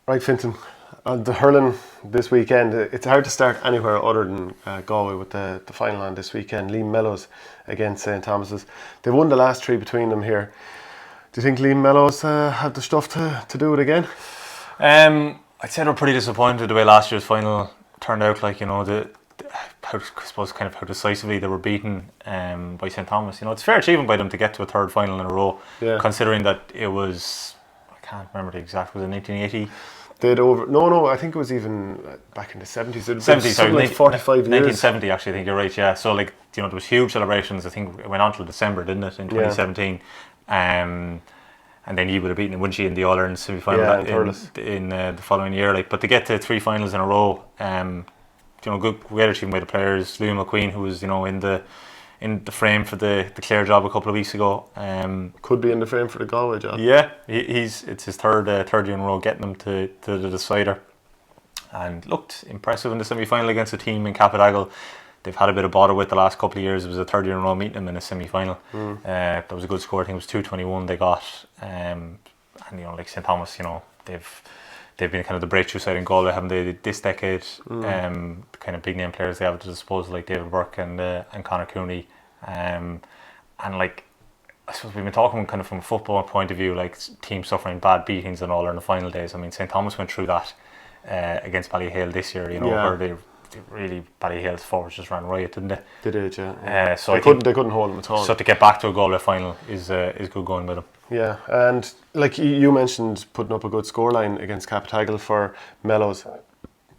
Right, Fintan. On the hurling this weekend, it's hard to start anywhere other than Galway with the final on this weekend. Mellows against St. Thomas's. They won the last three between them here. Do you think Mellows have the stuff to do it again? I'd say they were pretty disappointed the way last year's final turned out. Like, you know, I suppose kind of how decisively they were beaten by St. Thomas. You know, it's fair achievement by them to get to a third final in a row, considering that it was, I can't remember the exact, was it 1980? I think it was even back in the 70s. 70s, sorry, like 45 years. 1970, actually, I think you're right, yeah. So, like, you know, there was huge celebrations. I think it went on till December, didn't it, in 2017. And then you would have beaten, wouldn't you, in the All-Ireland semi-final in the following year. Like, but to get to three finals in a row, you know, good achievement by the players. Liam McQueen, who was, you know, in the frame for the Clare job a couple of weeks ago. Could be in the frame for the Galway job. Yeah, it's his third year in a row getting them to the decider, and looked impressive in the semi-final against a team in Capital. They've had a bit of bother with the last couple of years. It was the third year in a row meeting them in a semi-final. That was a good score. I think it was 221 they got. And, you know, like St. Thomas, you know, they've been kind of the breakthrough side in Galway, haven't they, this decade? Kind of big name players they have at their disposal, like David Burke and Conor Cooney. And like, I suppose we've been talking kind of from a football point of view, like teams suffering bad beatings and all in the final days. I mean, St. Thomas went through that against Ballyhale this year, you know, where they really, Ballyhale's forwards just ran riot, didn't they? They did, yeah. So they couldn't hold them at all. So to get back to a Galway final is good going with them. Yeah, and like you mentioned, putting up a good scoreline against Capital for Mellows.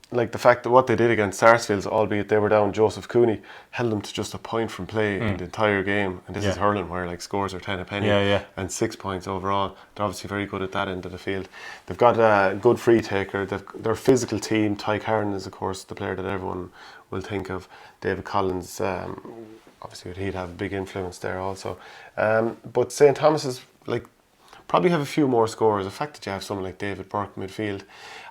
Like the fact that what they did against Sarsfields, albeit they were down, Joseph Cooney held them to just a point from play in the entire game. And this is hurling, where like scores are 10 a penny and 6 points overall. They're obviously very good at that end of the field. They've got a good free taker. They're a physical team. Ty Carron is, of course, the player that everyone will think of. David Collins, obviously he'd have a big influence there also. But St. Thomas is like probably have a few more scorers. The fact that you have someone like David Burke midfield,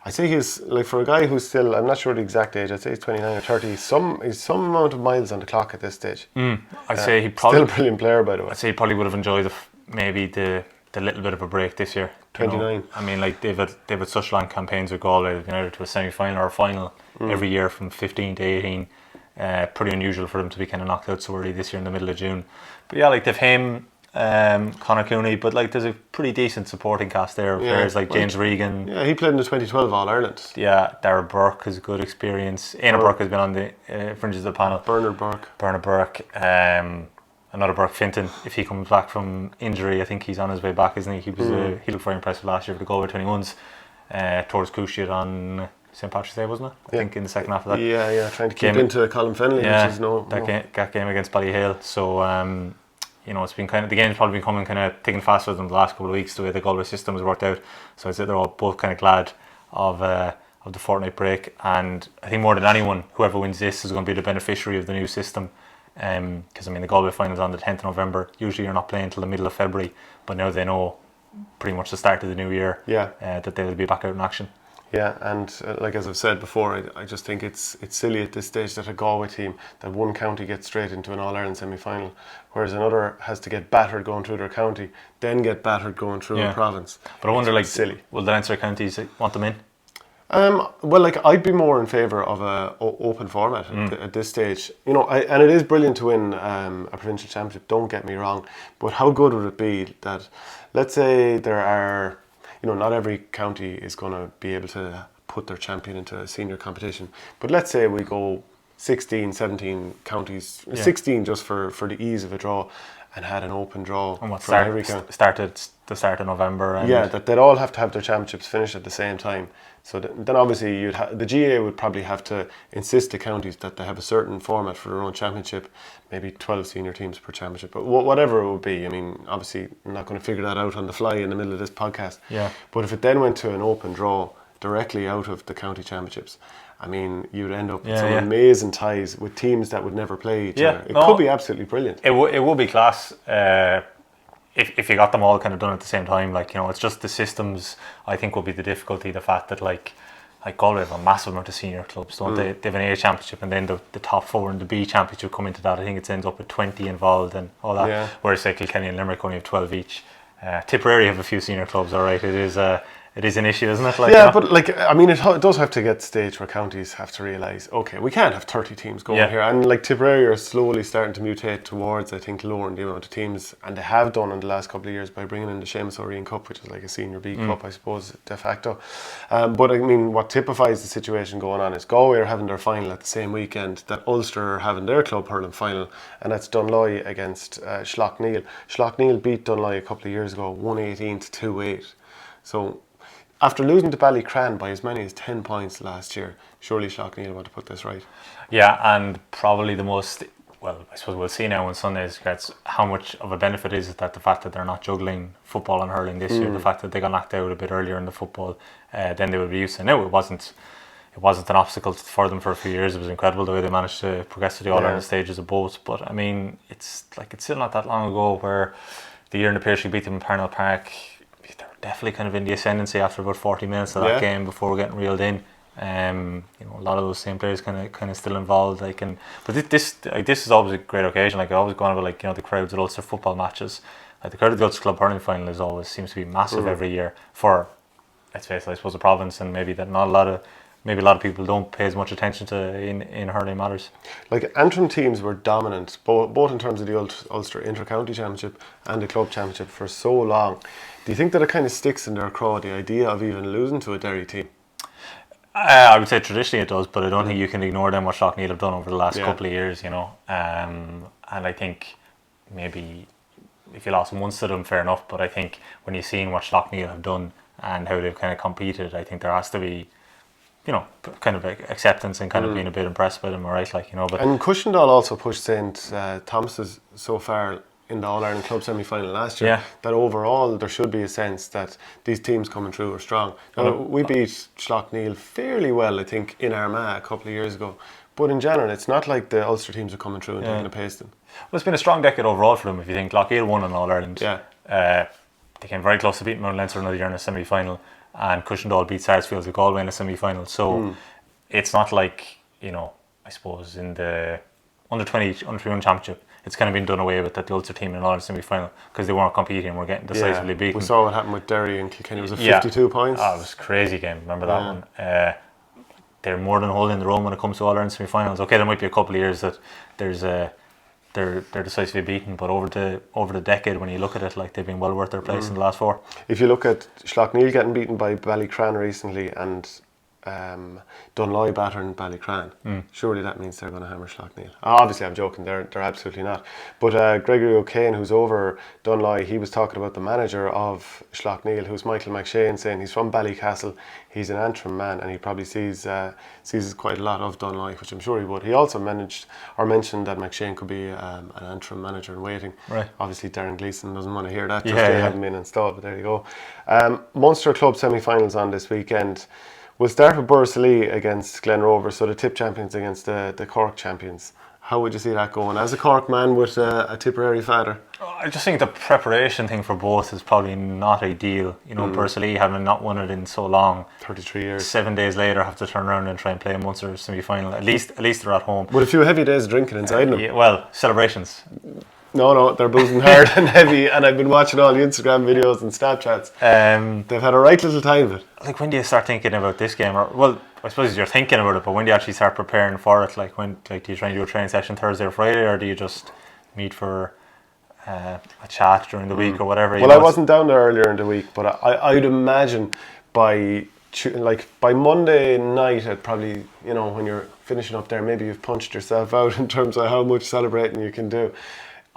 I say he's like, for a guy who's still, I'm not sure the exact age, I'd say he's 29 or 30, he's some amount of miles on the clock at this stage. I'd say he probably, still a brilliant player, by the way. I'd say he probably would have enjoyed maybe the little bit of a break this year. 29. I mean, like they've had such long campaigns with Galway. They've been either to a semi-final or a final every year from 15 to 18. Pretty unusual for them to be kind of knocked out so early this year in the middle of June. But yeah, like they've him, Conor Cooney, but like there's a pretty decent supporting cast there of players like James Regan. Yeah, he played in the 2012 All-Ireland. Yeah, Darragh Burke has a good experience. Éanna Burke has been on the fringes of the panel. Bernard Burke. Another Burke Fintan, if he comes back from injury, I think he's on his way back, isn't he? He looked very impressive last year for the Galway 21s. Towards Cushiat on St. Patrick's Day, wasn't it? I think in the second half of that. Yeah, trying to keep into Colin Fennelly, which is that game against Ballyhale. So you know, it's been kind of, the game's probably becoming kind of thick and fast for them the last couple of weeks, the way the Galway system has worked out. So I'd say they're all both kind of glad of the fortnight break, and I think more than anyone, whoever wins this is going to be the beneficiary of the new system. Because I mean, the Galway final's on the 10th of November. Usually you're not playing until the middle of February, but now they know pretty much the start of the new year that they'll be back out in action. Yeah, and like as I've said before, I just think it's silly at this stage that a Galway team, that one county gets straight into an All-Ireland semi-final, whereas another has to get battered going through their county, then get battered going through a province. But I wonder, like, silly. Will the Leinster counties want them in? Well, like, I'd be more in favour of a open format at this stage. You know, and it is brilliant to win a provincial championship, don't get me wrong, but how good would it be that, let's say there are, you know, not every county is going to be able to put their champion into a senior competition, but let's say we go 16, 17 counties, 16 just for the ease of a draw, and had an open draw. And what started the start of November? And that they'd all have to have their championships finished at the same time. So then obviously the GA would probably have to insist to counties that they have a certain format for their own championship, maybe 12 senior teams per championship, but whatever it would be. I mean, obviously I'm not going to figure that out on the fly in the middle of this podcast. Yeah. But if it then went to an open draw directly out of the county championships, I mean, you'd end up with some amazing ties with teams that would never play each other. It could be absolutely brilliant. It would be class. If you got them all kind of done at the same time, like, you know, it's just the systems, I think, will be the difficulty. The fact that like Galway have a massive amount of senior clubs, don't they? They have an A championship, and then the top four in the B championship come into that. I think it ends up with 20 involved and all that. Yeah. Whereas like Kilkenny and Limerick only have 12 each. Tipperary have a few senior clubs, all right. It it is an issue, isn't it? Like, yeah, but like, I mean, it does have to get to the stage where counties have to realise, okay, we can't have 30 teams going here. And like Tipperary are slowly starting to mutate towards, I think, lowering the amount of teams. And they have done in the last couple of years by bringing in the Seamus O'Riordan Cup, which is like a senior B cup, I suppose, de facto. But I mean, what typifies the situation going on is Galway are having their final at the same weekend that Ulster are having their club hurling final. And that's Dunloy against Slaughtneil. Slaughtneil beat Dunloy a couple of years ago, 118 to 2-8. So after losing to Ballycran by as many as 10 points last year, surely Slaughtneil want to put this right. Yeah, and probably the most, well, I suppose we'll see now on Sundays, gets how much of a benefit is it that the fact that they're not juggling football and hurling this year, the fact that they got knocked out a bit earlier in the football than they would be used to. Now, it wasn't an obstacle for them for a few years. It was incredible the way they managed to progress to the All-Ireland stages of both. But I mean, it's still not that long ago where the year in the Pearshie beat them in Parnell Park. They're definitely kind of in the ascendancy after about 40 minutes of that game before we're getting reeled in. A lot of those same players kind of still involved. But this is always a great occasion. Like, I always go on about the crowds at Ulster football matches. Like, the crowd at the Ulster Club hurling final seems to be massive every year for, let's face it, I suppose, the province, and maybe a lot of people don't pay as much attention to in hurling matters. Like, Antrim teams were dominant, both in terms of the Ulster Inter-County Championship and the Club Championship for so long. Do you think that it kind of sticks in their craw, the idea of even losing to a Derry team? I would say traditionally it does, but I don't think you can ignore them what Slaughtneil have done over the last couple of years, and I think maybe if you lost once to them, fair enough, but I think when you've seen what Slaughtneil have done and how they've kind of competed, I think there has to be kind of acceptance and kind of being a bit impressed by them, alright, But and Cushendall also pushed St. Thomas's so far in the All-Ireland Club semi-final last year that overall there should be a sense that these teams coming through are strong. Now, we beat Slaughtneil fairly well, I think, in Armagh a couple of years ago. But in general, it's not like the Ulster teams are coming through and taking a pasting. Well, it's been a strong decade overall for them, if you think. Lougheed won in All-Ireland. They came very close to beating Mount Leinster another year in a semi-final. And Cushendall beat Sarsfields at Galway in a semi-final. So it's not like, I suppose in the under-20, under-21 championship, it's kind of been done away with that the Ulster team in an All-Ireland semi-final because they weren't competing and were getting decisively beaten. We saw what happened with Derry and Kilkenny. Was it 52 points? Oh, it was a crazy game. Remember that one? They're more than holding their own when it comes to All-Ireland semi-finals. Okay, there might be a couple of years that they're decisively beaten, but over the decade, when you look at it, like, they've been well worth their place in the last four. If you look at Slaughtneil getting beaten by Ballycran recently and Dunloy battering Ballycran, surely that means they're going to hammer Slaughtneil. Obviously, I'm joking, they're absolutely not. But Gregory O'Kane, who's over Dunloy, he was talking about the manager of Slaughtneil, who's Michael McShane, saying he's from Ballycastle, he's an Antrim man, and he probably sees quite a lot of Dunloy, which I'm sure he would. He also mentioned that McShane could be an Antrim manager in waiting. Right. Obviously, Darren Gleeson doesn't want to hear that, just they haven't been installed, but there you go. Munster Club semi-finals on this weekend. We'll start with Borrisoleigh against Glen Rovers, so the Tip champions against the Cork champions. How would you see that going? As a Cork man with a Tipperary father? I just think the preparation thing for both is probably not ideal. Borrisoleigh, having not won it in so long, 33 years, 7 days later have to turn around and try and play a Munster semi-final. At least they're at home. With a few heavy days of drinking inside them. Yeah, well, celebrations. No, they're boozing hard and heavy, and I've been watching all the Instagram videos and Snapchats. They've had a right little time of it. Like, when do you start thinking about this game? Well, I suppose you're thinking about it, but when do you actually start preparing for it? Like, do you try and do a training session Thursday or Friday, or do you just meet for a chat during the week or whatever? Well, I wasn't down there earlier in the week, but I'd imagine by Monday night, it probably, when you're finishing up there, maybe you've punched yourself out in terms of how much celebrating you can do.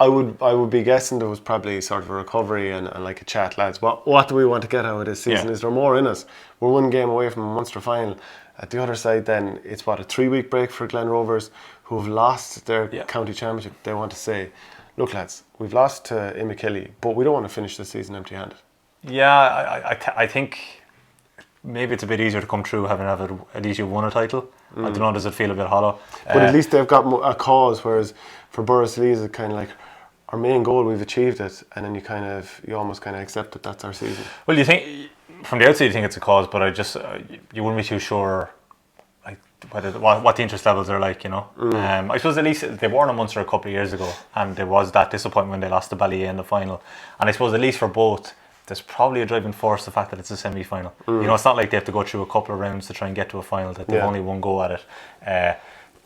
I would be guessing there was probably sort of a recovery and like a chat, lads. What do we want to get out of this season? Is there more in us? We're one game away from a Munster final. At the other side, then it's a 3-week break for Glen Rovers, who have lost their county championship. They want to say, look, lads, we've lost to Imekilly, but we don't want to finish the season empty-handed. Yeah, I think maybe it's a bit easier to come through having at least you've won a title. I don't know, does it feel a bit hollow? But at least they've got a cause, whereas for Borrisoleigh, it's kind of like, our main goal, we've achieved it, and then you almost accept that that's our season. Well, you think from the outside you think it's a cause, but you wouldn't be too sure like what the interest levels are like, I suppose at least they won a Munster a couple of years ago, and there was that disappointment when they lost to Ballygunner in the final, and I suppose at least for both there's probably a driving force the fact that it's a semi-final. You know, it's not like they have to go through a couple of rounds to try and get to a final, that they've only one go at it.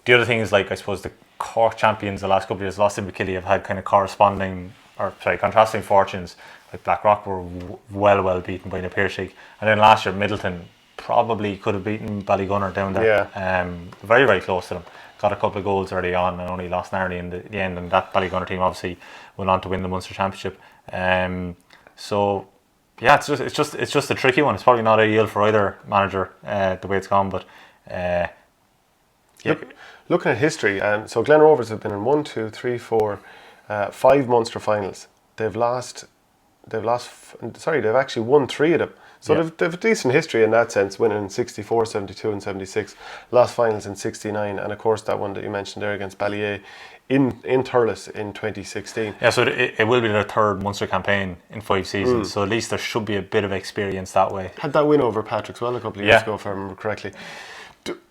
The other thing is, like, I suppose the Cork champions the last couple of years, Lost in McKilly, have had kind of contrasting fortunes. Like Blackrock were well beaten by the Piershig, and then last year Middleton probably could have beaten Ballygunner down there. Very, very close to them. Got a couple of goals early on and only lost narrowly in the end, and that Ballygunner team obviously went on to win the Munster Championship. So yeah, it's just a tricky one. It's probably not ideal for either manager the way it's gone, but looking at history, so Glen Rovers have been in 1, 2, 3, 4, 5 Munster finals. They've actually won 3 of them. So they've a decent history in that sense, winning in 64, 72 and 76, lost finals in 69, and of course that one that you mentioned there against Ballyea in Thurles in 2016. Yeah, so it will be their third Munster campaign in 5 seasons, so at least there should be a bit of experience that way. Had that win over Patrickswell a couple of years ago, if I remember correctly.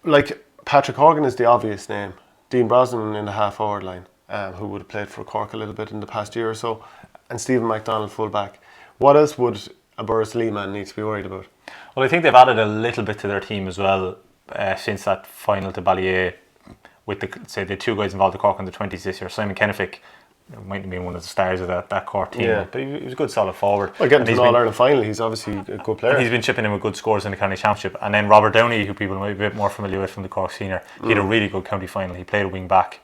Like, Patrick Horgan is the obvious name. Dean Brosnan in the half-forward line, who would have played for Cork a little bit in the past year or so, and Stephen MacDonald full-back. What else would a Burris Lee man need to be worried about? Well, I think they've added a little bit to their team as well since that final to Ballyea, with the 2 guys involved at Cork in the 20s this year. Simon Kennefick might have been one of the stars of that Cork team, but he was a good solid forward. Well, getting to an All-Ireland final, he's obviously a good player. He's been chipping in with good scores in the county championship. And then Robert Downey, who people might be a bit more familiar with from the Cork senior, he had a really good county final. He played a wing back.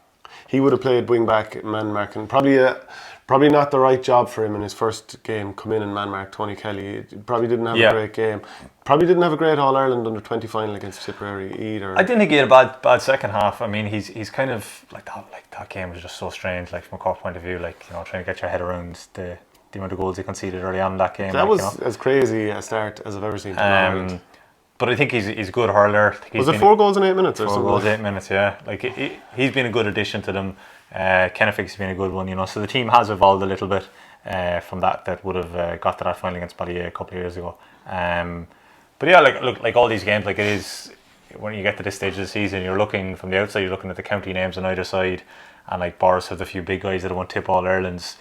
He would have played wing back, man marking. Probably not the right job for him in his first game. Come in and man mark Tony Kelly. He probably didn't have a great game. Probably didn't have a great All Ireland under 20 final against Tipperary either. I didn't think he had a bad second half. I mean, he's kind of like that game was just so strange. Like, from a Cork point of view, like, you know, trying to get your head around the amount of goals he conceded early on in that game. That was as crazy a start as I've ever seen. But I think he's a good hurler. Was it 4 goals in 8 minutes or something? 4 goals, 8 minutes, yeah. Like, he's been a good addition to them. Kennefick's been a good one, you know. So the team has evolved a little bit from that would have got to that final against Ballyea a couple of years ago. But yeah, like all these games, like, it is, when you get to this stage of the season, you're looking from the outside, you're looking at the county names on either side, and like Boris has a few big guys that won Tip All Irelands.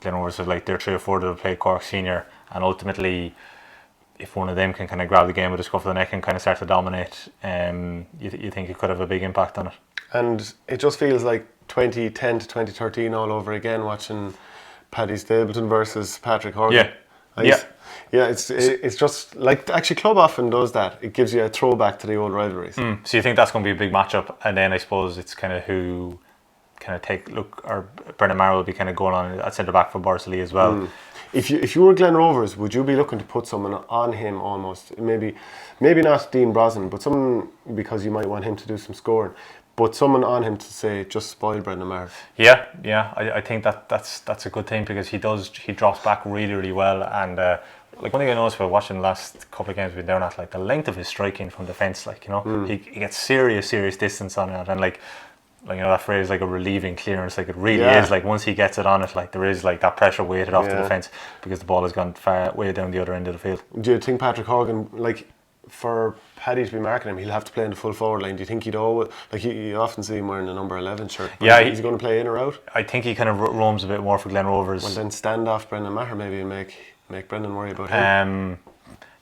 Glen Rovers have like their 3 or 4 that have played Cork senior, and ultimately, if one of them can kind of grab the game with a scruff of the neck and kind of start to dominate, you think it could have a big impact on it. And it just feels like 2010 to 2013 all over again, watching Paddy Stapleton versus Patrick Horgan. Yeah, it's just like, actually club often does that. It gives you a throwback to the old rivalries. So you think that's going to be a big matchup, and then I suppose it's kind of who kind of or Brendan Marrow will be kind of going on at centre back for Boris Lee as well. If you were Glen Rovers, would you be looking to put someone on him almost? Maybe not Dean Brosnan, but someone, because you might want him to do some scoring, but someone on him to say, just spoil Brendan Marrow. Yeah. I think that's a good thing, because he drops back really, really well, and like, one thing I noticed about watching the last couple of games we've been down at, like, the length of his striking from defence, like, you know, he gets serious distance on it, and like, you know, that phrase, like, a relieving clearance, like, it really is, like, once he gets it on it, like, there is like that pressure weighted off the defence, because the ball has gone way down the other end of the field. Do you think Patrick Horgan, like, for Paddy to be marking him, he'll have to play in the full forward line? Do you think he'd always, like, you often see him wearing the number 11 shirt? He's going to play in or out? I think he kind of roams a bit more for Glen Rovers. Well, then stand off Brendan Maher maybe and make Brendan worry about him.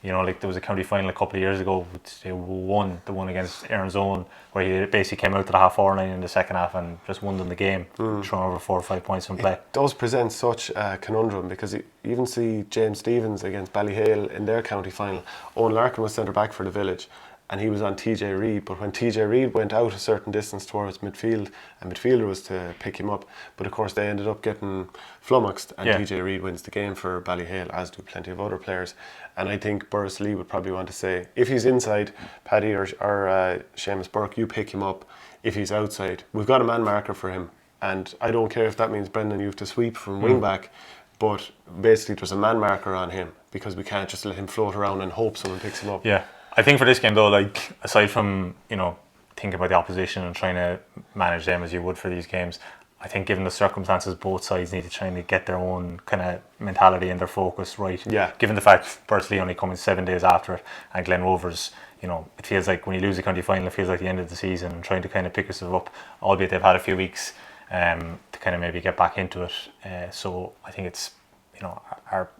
You know, like, there was a county final a couple of years ago, they won the one against Aaron's Own, where he basically came out to the half-forward line in the second half and just won them the game, throwing over 4 or 5 points from play. It does present such a conundrum, because you even see James Stevens against Ballyhale in their county final. Owen Larkin was centre back for the Village, and he was on TJ Reid, but when TJ Reid went out a certain distance towards midfield, a midfielder was to pick him up, but of course they ended up getting flummoxed, and TJ Reid wins the game for Ballyhale, as do plenty of other players. And I think Boris Lee would probably want to say, if he's inside, Paddy or Seamus Burke, you pick him up. If he's outside, we've got a man marker for him, and I don't care if that means, Brendan, you have to sweep from wing back, but basically there's a man marker on him, because we can't just let him float around and hope someone picks him up. Yeah, I think for this game though, like, aside from, you know, thinking about the opposition and trying to manage them as you would for these games, I think given the circumstances, both sides need to try and get their own kind of mentality and their focus right. Yeah. Given the fact Bursley only coming 7 days after it, and Glen Rovers, you know, it feels like when you lose a county final, it feels like the end of the season, and trying to kind of pick yourself up, albeit they've had a few weeks to kind of maybe get back into it. So I think it's, you know, our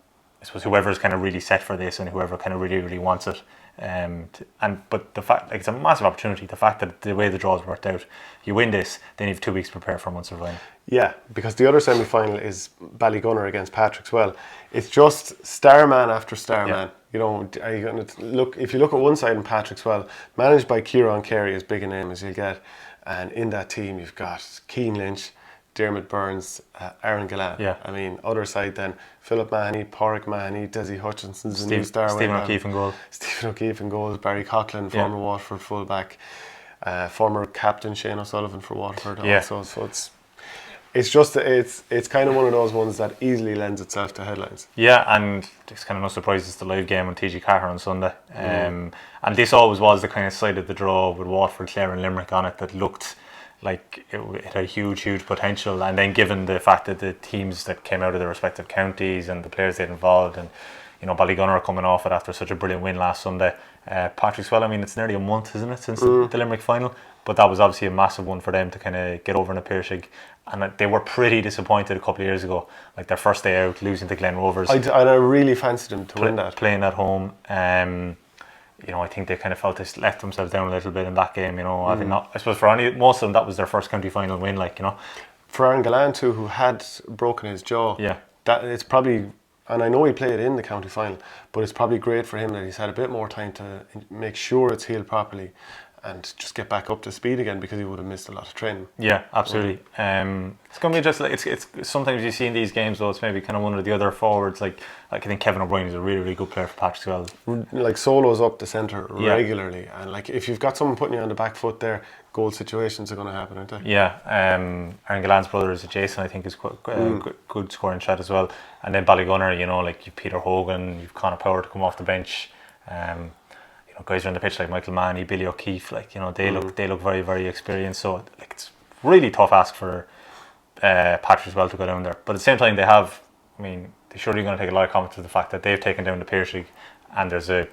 suppose whoever's kind of really set for this and whoever kind of really, really wants it. But the fact, like, it's a massive opportunity. The fact that the way the draws worked out, you win this, then you have 2 weeks to prepare for Munster final. Yeah, because the other semi-final is Ballygunner against Patrickswell. It's just star man after star man. You know, are you going to look? If you look at one side in Patrickswell, managed by Kieran Carey, as big a name as you'll get, and in that team you've got Keane Lynch, Dermot Burns, Aaron Gillan. Yeah. I mean, other side then, Philip Mahoney, Pádraig Mahoney, Desi Hutchinson's a new star. Stephen O'Keefe in goal. Stephen O'Keefe in goal. Barry Coughlin, former Waterford fullback, former captain Shane O'Sullivan for Waterford also. So it's kind of one of those ones that easily lends itself to headlines. Yeah, and it's kind of no surprise it's the live game on TG Carter on Sunday. And this always was the kind of side of the draw with Waterford, Clare and Limerick on it that looked like it had huge potential. And then given the fact that the teams that came out of their respective counties and the players they had involved, and you know, Ballygunner are coming off it after such a brilliant win last Sunday. Patrickswell, I mean, it's nearly a month, isn't it, since the Limerick final? But that was obviously a massive one for them to kind of get over in a Piercing. And they were pretty disappointed a couple of years ago. Like their first day out, losing to Glen Rovers. I really fancied them to win that. Playing at home. You know, I think they kind of felt they let themselves down a little bit in that game, you know. I suppose for most of them, that was their first county final win, like, you know. For Aaron Gillan too, who had broken his jaw. Yeah. That it's probably, and I know he played in the county final, but it's probably great for him that he's had a bit more time to make sure it's healed properly and just get back up to speed again, because he would have missed a lot of training. Yeah, absolutely. It's going to be just like it's sometimes you see in these games though, it's maybe kind of one of the other forwards, like I think Kevin O'Brien is a really, really good player for Patrickswell. Like solos up the centre regularly, and like if you've got someone putting you on the back foot there, goal situations are going to happen, aren't they? Yeah, Aaron Gillan's brother is Jason, I think, is quite good scoring shot as well. And then Ballygunner, you know, like you've Peter Horgan, you've Conor Power to come off the bench. You know, guys around the pitch like Michael Manny, Billy O'Keefe, like, you know, they look very, very experienced. So like it's really tough ask for Patrickswell to go down there. But at the same time, they have, I mean, they're surely going to take a lot of comment to the fact that they've taken down the Piercing, and there's a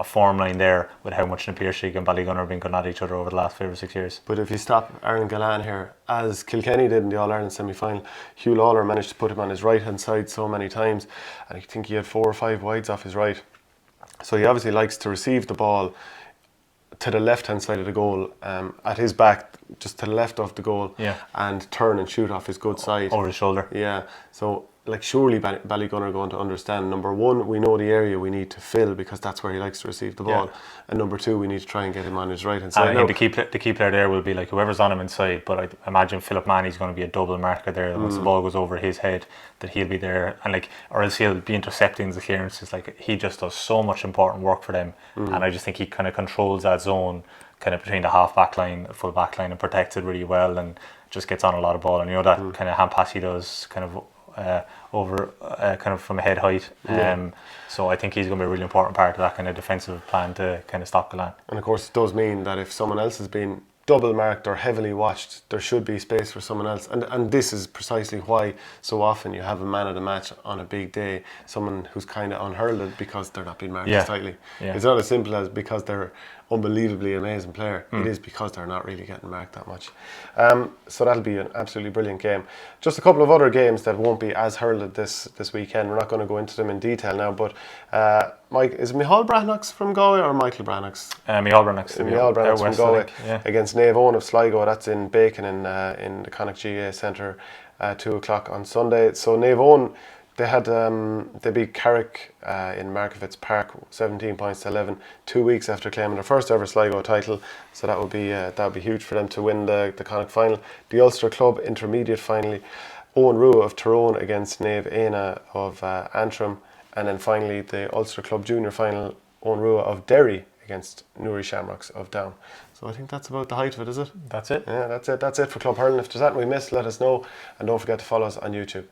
form line there with how much the Piercing and Ballygunner have been going at each other over the last 5 or 6 years. But if you stop Aaron Gillan here, as Kilkenny did in the All-Ireland semi-final, Hugh Lawler managed to put him on his right-hand side so many times, and I think he had 4 or 5 wides off his right. So he obviously likes to receive the ball to the left-hand side of the goal, at his back, just to the left of the goal, and turn and shoot off his good side. Over his shoulder. Yeah, so like surely Ballygunner are going to understand, number one, we know the area we need to fill because that's where he likes to receive the ball, and number two, we need to try and get him on his right-hand side. And I think the key player there will be like whoever's on him inside, but I imagine Philip Manny's going to be a double marker there. Once the ball goes over his head, that he'll be there, and like, or else he'll be intercepting the clearances. Like, he just does so much important work for them, and I just think he kind of controls that zone kind of between the half back line, full back line, and protects it really well, and just gets on a lot of ball. And you know that kind of hand pass he does kind of over kind of from head height. So I think he's going to be a really important part of that kind of defensive plan to kind of stop Gillan. And of course it does mean that if someone else has been double marked or heavily watched, there should be space for someone else, and this is precisely why so often you have a man of the match on a big day, someone who's kind of unheralded because they're not being marked as tightly. It's not as simple as because they're unbelievably amazing player. It is because they're not really getting marked that much. So that'll be an absolutely brilliant game. Just a couple of other games that won't be as heralded this weekend. We're not going to go into them in detail now, but Mike, is it Micheál Brannocks from Galway or Michael Brannocks? Micheál Brannocks. Micheál Brannocks from Galway against Naomh Eoin of Sligo. That's in Bacon in the Connacht GA Centre, 2 o'clock on Sunday. So Naomh Eoin, they beat Carrick in Markovitz Park 17 points to 11, 2 weeks after claiming their first ever Sligo title. So that would be huge for them to win the Connacht final. The Ulster Club intermediate final, Owen Rua of Tyrone against Naomh Eoin of Antrim, and then finally the Ulster Club junior final, Owen Rua of Derry against Newry Shamrocks of Down. So I think that's about the height of it, is it? That's it. Yeah, that's it for Club Hurling. If there's that we missed, let us know, and don't forget to follow us on YouTube.